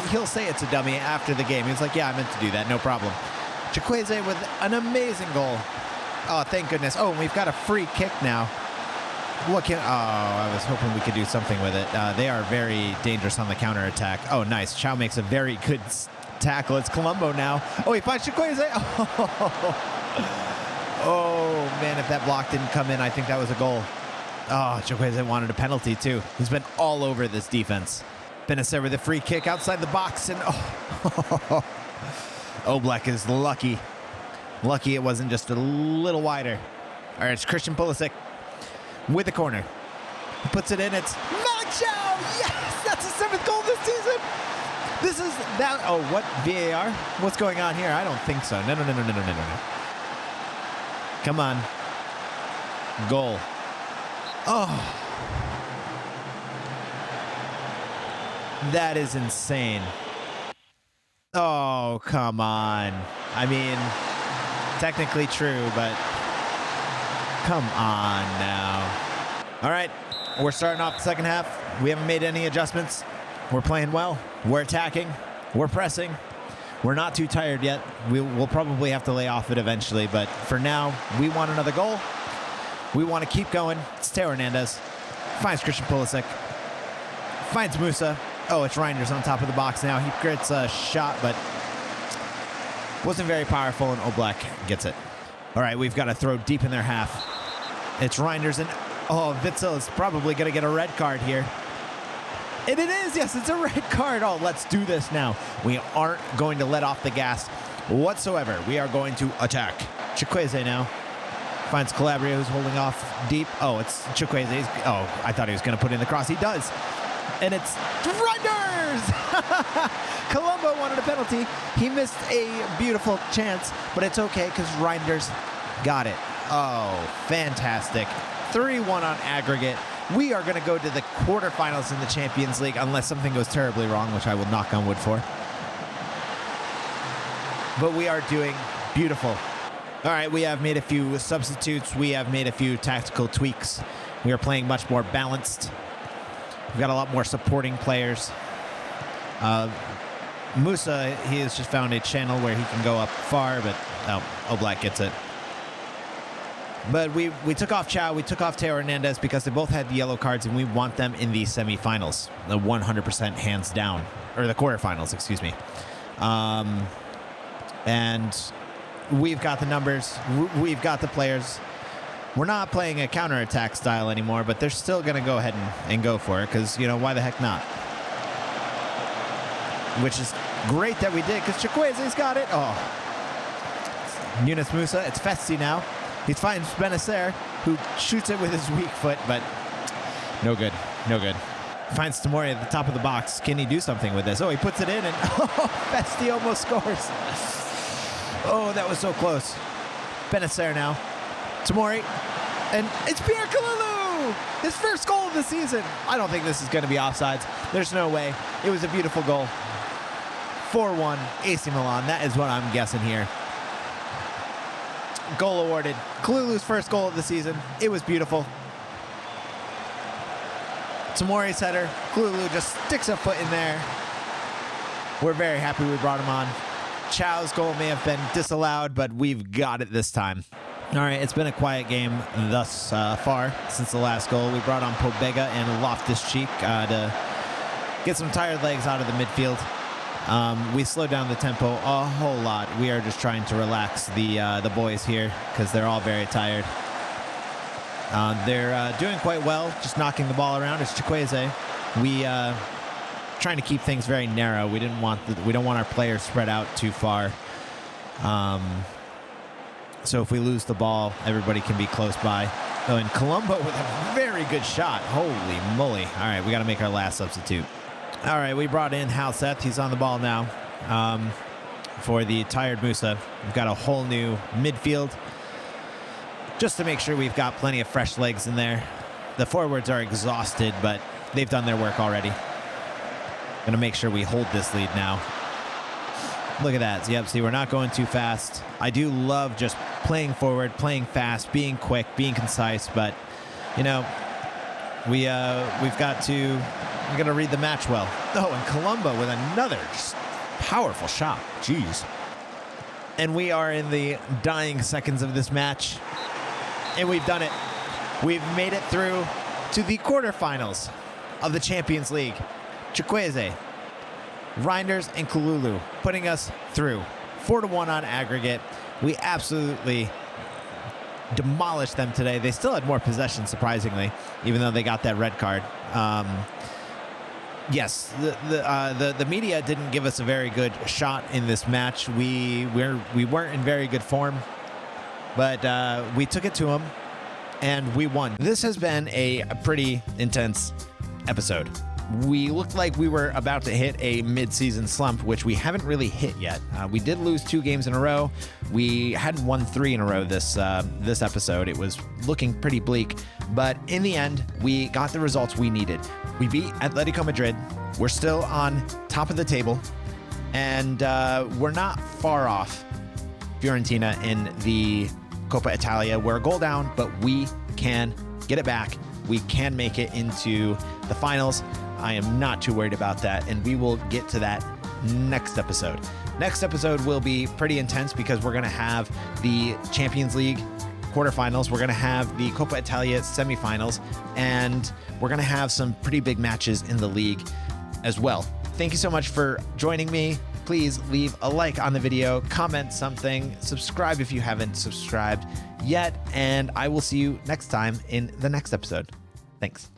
He'll say it's a dummy after the game. He's like, yeah, I meant to do that. No problem. Chukwueze with an amazing goal. Oh, thank goodness. Oh, and we've got a free kick now. I was hoping we could do something with it. They are very dangerous on the counterattack. Oh, nice. Chow makes a very good tackle. It's Colombo now. Oh, he finds Chukwueze. Oh, man, if that block didn't come in, I think that was a goal. Oh, Chukwueze wanted a penalty, too. He's been all over this defense. Benacer with a free kick outside the box, and Oblak is lucky. Lucky it wasn't just a little wider. All right, it's Christian Pulisic with the corner. He puts it in. It's Malak-Chow. Yes, that's his 7th goal this season. This is that. Oh, what? VAR? What's going on here? I don't think so. No. Come on. Goal. Oh. That is insane. Oh, come on. I mean, technically true, but come on now. All right, we're starting off the second half. We haven't made any adjustments. We're playing well. We're attacking. We're pressing. We're not too tired yet. We'll probably have to lay off it eventually, but for now, we want another goal. We want to keep going. It's Teo Hernandez. Finds Christian Pulisic. Finds Musa. Oh, it's Reinders on top of the box now. He gets a shot, but wasn't very powerful, and Oblak gets it. All right, we've got to throw deep in their half. It's Reinders, and Witsel is probably going to get a red card here. And it is, yes, it's a red card. Oh, let's do this now. We aren't going to let off the gas whatsoever. We are going to attack. Chukwueze now finds Calabria, who's holding off deep. Oh, it's Chukwueze. Oh, I thought he was going to put in the cross. He does. and it's Reinders! Colombo wanted a penalty. He missed a beautiful chance, but it's okay because Reinders got it. Oh, fantastic. 3-1 on aggregate. We are going to go to the quarterfinals in the Champions League unless something goes terribly wrong, which I will knock on wood for. But we are doing beautiful. All right, we have made a few substitutes. We have made a few tactical tweaks. We are playing much more balanced. We've got a lot more supporting players. Musa, he has just found a channel where he can go up far, but Oblak gets it. But we took off Chow, we took off Teo Hernandez because they both had the yellow cards, and we want them in the semifinals, the 100% hands down, or the quarterfinals, excuse me. And we've got the numbers, we've got the players. We're not playing a counterattack style anymore, but they're still going to go ahead and go for it because, you know, why the heck not? Which is great that we did because Chukwueze's got it. Oh, Yunus Musa, it's Festi now. He finds Benacer, who shoots it with his weak foot, but no good, no good. Finds Tamori at the top of the box. Can he do something with this? Oh, he puts it in, and Festi almost scores. Oh, that was so close. Benacer now. Tamori, and it's Pierre Kalulu! His first goal of the season. I don't think this is going to be offsides. There's no way. It was a beautiful goal. 4-1, AC Milan. That is what I'm guessing here. Goal awarded. Kalulu's first goal of the season. It was beautiful. Tamori's header. Kalulu just sticks a foot in there. We're very happy we brought him on. Chow's goal may have been disallowed, but we've got it this time. All right, it's been a quiet game thus far since the last goal. We brought on Pobega and Loftus-Cheek to get some tired legs out of the midfield. We slowed down the tempo a whole lot. We are just trying to relax the boys here because they're all very tired. They're doing quite well, just knocking the ball around. It's Chukwueze. We trying to keep things very narrow. We don't want our players spread out too far. So if we lose the ball, everybody can be close by. Oh, and Colombo with a very good shot. Holy moly. All right, we got to make our last substitute. All right, we brought in Halseth. He's on the ball now for the tired Musa. We've got a whole new midfield just to make sure we've got plenty of fresh legs in there. The forwards are exhausted, but they've done their work already. Going to make sure we hold this lead now. Look at that. Yep, see, we're not going too fast. I do love just playing forward, playing fast, being quick, being concise, but, you know, we've got to read the match well. Oh, and Colombo with another just powerful shot. Jeez. And we are in the dying seconds of this match, and we've done it. We've made it through to the quarterfinals of the Champions League. Chukwueze, Reinders, and Kalulu putting us through. 4-1 on aggregate. We absolutely demolished them today. They still had more possession, surprisingly, even though they got that red card. Yes, the media didn't give us a very good shot in this match. We weren't in very good form, but we took it to them, and we won. This has been a pretty intense episode. We looked like we were about to hit a mid-season slump, which we haven't really hit yet. We did lose 2 games in a row. We hadn't won 3 in a row this episode. It was looking pretty bleak, but in the end, we got the results we needed. We beat Atletico Madrid. We're still on top of the table, and we're not far off Fiorentina in the Coppa Italia. We're a goal down, but we can get it back. We can make it into the finals. I am not too worried about that, and we will get to that next episode. Next episode will be pretty intense because we're going to have the Champions League quarterfinals, we're going to have the Coppa Italia semifinals, and we're going to have some pretty big matches in the league as well. Thank you so much for joining me. Please leave a like on the video, comment something, subscribe if you haven't subscribed yet, and I will see you next time in the next episode. Thanks.